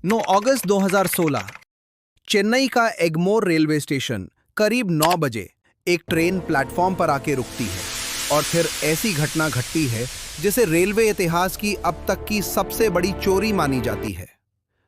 9 अगस्त 2016 चेन्नई का Egmore railway station करीब 9 बजे एक ट्रेन प्लेटफॉर्म पर आके रुकती है और फिर ऐसी घटना घटती है जिसे रेलवे इतिहास की अब तक की सबसे बड़ी चोरी मानी जाती है,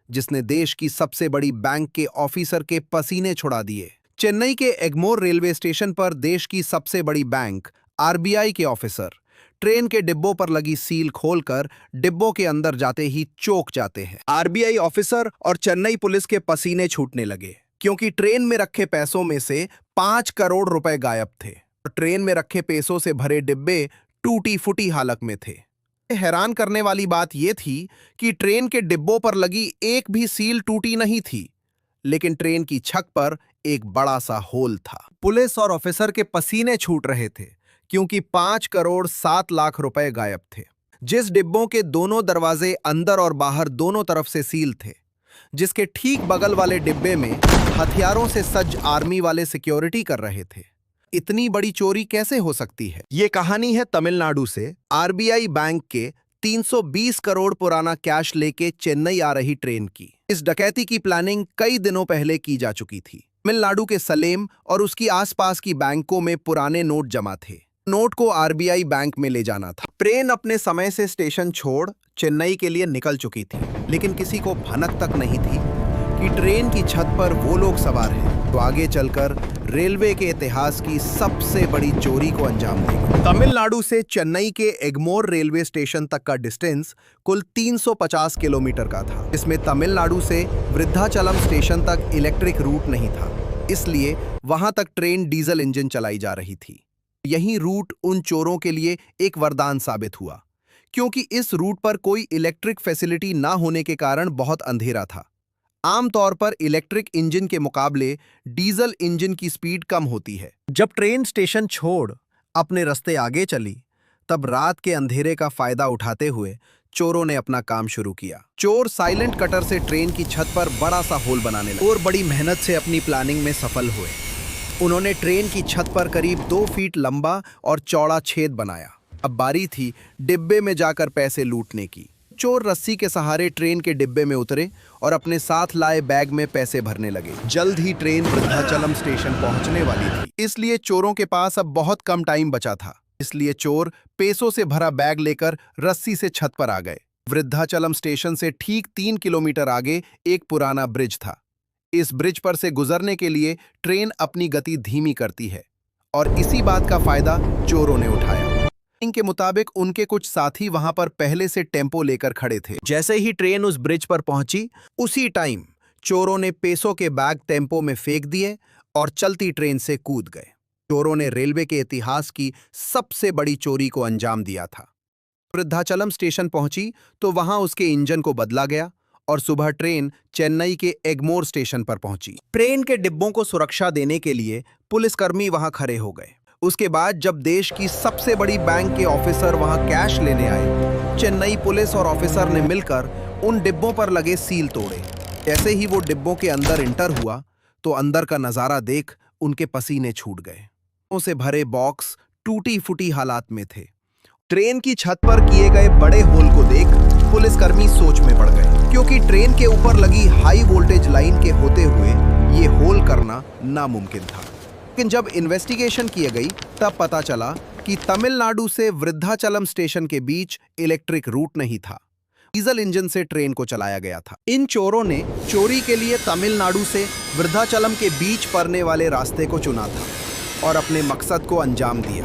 जिसने देश की सबसे बड़ी बैंक के ऑफिसर के पसीने छुड़ा दिए। चेन्नई के एगमोर रेलवे स्टेशन पर देश की सबसे बड़ी बैंक आरबीआई के ऑफिसर ट्रेन के डिब्बों पर लगी सील खोलकर डिब्बों के अंदर जाते ही चौंक जाते हैं। आरबीआई ऑफिसर और चेन्नई पुलिस के पसीने छूटने लगे क्योंकि ट्रेन में रखे पैसों में से 5 करोड़ रुपए गायब थे और ट्रेन में रखे पैसों से भरे डिब्बे टूटी फूटी हालत में थे। हैरान करने वाली बात यह थी कि ट्रेन के डिब्बों पर लगी एक भी सील टूटी नहीं थी, लेकिन ट्रेन की छत पर एक बड़ा सा होल था। पुलिस और ऑफिसर के पसीने छूट रहे थे क्योंकि 5 करोड़ 7 लाख रुपए गायब थे। जिस डिब्बों के दोनों दरवाजे अंदर और बाहर दोनों तरफ से सील थे, जिसके ठीक बगल वाले डिब्बे में हथियारों से सज्ज आर्मी वाले सिक्योरिटी कर रहे थे। इतनी बड़ी चोरी कैसे हो सकती है? ये कहानी है तमिलनाडु से आरबीआई बैंक के 320 करोड़ पुराना कैश लेके चेन्नई आ रही ट्रेन की। इस डकैती की प्लानिंग कई दिनों पहले की जा चुकी थी। तमिलनाडु के सलेम और उसकी आसपास की बैंकों में पुराने नोट जमा थे। नोट को आरबीआई बैंक में ले जाना था। ट्रेन अपने समय से स्टेशन छोड़ चेन्नई के लिए निकल चुकी थी, लेकिन किसी को भनक तक नहीं थी कि ट्रेन की छत पर वो लोग सवार हैं तो आगे चलकर रेलवे के इतिहास की सबसे बड़ी चोरी को अंजाम देंगे। तमिलनाडु से चेन्नई के एगमोर रेलवे स्टेशन तक का डिस्टेंस कुल 350 किलोमीटर का था। इसमें तमिलनाडु से वृद्धाचलम स्टेशन तक इलेक्ट्रिक रूट नहीं था, इसलिए वहां तक ट्रेन डीजल इंजन चलाई जा रही थी। यही रूट उन चोरों के लिए एक वरदान साबित हुआ, क्योंकि इस रूट पर कोई इलेक्ट्रिक फैसिलिटी ना होने के कारण बहुत अंधेरा था। आमतौर पर इलेक्ट्रिक इंजन के मुकाबले डीजल इंजन की स्पीड कम होती है। जब ट्रेन स्टेशन छोड़ अपने रास्ते आगे चली, तब रात के अंधेरे का फायदा उठाते हुए चोरों ने अपना काम शुरू किया। चोर साइलेंट कटर से ट्रेन की छत पर बड़ा सा होल बनाने लगे और बड़ी मेहनत से अपनी प्लानिंग में सफल हुए। उन्होंने ट्रेन की छत पर करीब 2 फीट लंबा और चौड़ा छेद बनाया। अब बारी थी डिब्बे में जाकर पैसे लूटने की। चोर रस्सी के सहारे ट्रेन के डिब्बे में उतरे और अपने साथ लाए बैग में पैसे भरने लगे। जल्द ही ट्रेन वृद्धाचलम स्टेशन पहुंचने वाली थी, इसलिए चोरों के पास अब बहुत कम टाइम बचा था। इसलिए चोर पैसों से भरा बैग लेकर रस्सी से छत पर आ गए। वृद्धाचलम स्टेशन से ठीक 3 किलोमीटर आगे एक पुराना ब्रिज था। इस ब्रिज पर से गुजरने के लिए ट्रेन अपनी गति धीमी करती है और इसी बात का फायदा चोरों ने उठाया। के मुताबिक उनके कुछ साथी वहां पर पहले से टेम्पो लेकर खड़े थे। जैसे ही ट्रेन उस ब्रिज पर पहुंची, उसी टाइम चोरों ने पैसों के बैग टेम्पो में फेंक दिए और चलती ट्रेन से कूद गए। चोरों ने रेलवे के इतिहास की सबसे बड़ी चोरी को अंजाम दिया था। वृद्धाचलम स्टेशन पहुंची तो वहां उसके इंजन को बदला गया और सुबह ट्रेन चेन्नई के एगमोर स्टेशन पर पहुंची। ट्रेन के डिब्बों को सुरक्षा देने के लिए पुलिसकर्मी वहां खड़े हो गए। उसके बाद जब देश की सबसे बड़ी बैंक के ऑफिसर वहां कैश लेने आए, चेन्नई पुलिस और ऑफिसर ने मिलकर उन डिब्बों पर लगे सील तोड़े। जैसे ही वो डिब्बों के अंदर इंटर हुआ तो अंदर का नजारा देख उनके पसीने छूट गए। उसे भरे बॉक्स टूटी फूटी हालात में थे। ट्रेन की छत पर किए गए बड़े होल को देख पुलिसकर्मी सोच में पड़ गए, क्योंकि ट्रेन के ऊपर लगी हाई वोल्टेज लाइन के होते हुए ये होल करना नामुमकिन था। लेकिन जब इन्वेस्टिगेशन की गई तब पता चला कि तमिलनाडु से वृद्धाचलम स्टेशन के बीच इलेक्ट्रिक रूट नहीं था, डीजल इंजन से ट्रेन को चलाया गया था। इन चोरों ने चोरी के लिए तमिलनाडु से वृद्धाचलम के बीच पड़ने वाले रास्ते को चुना था और अपने मकसद को अंजाम दिया।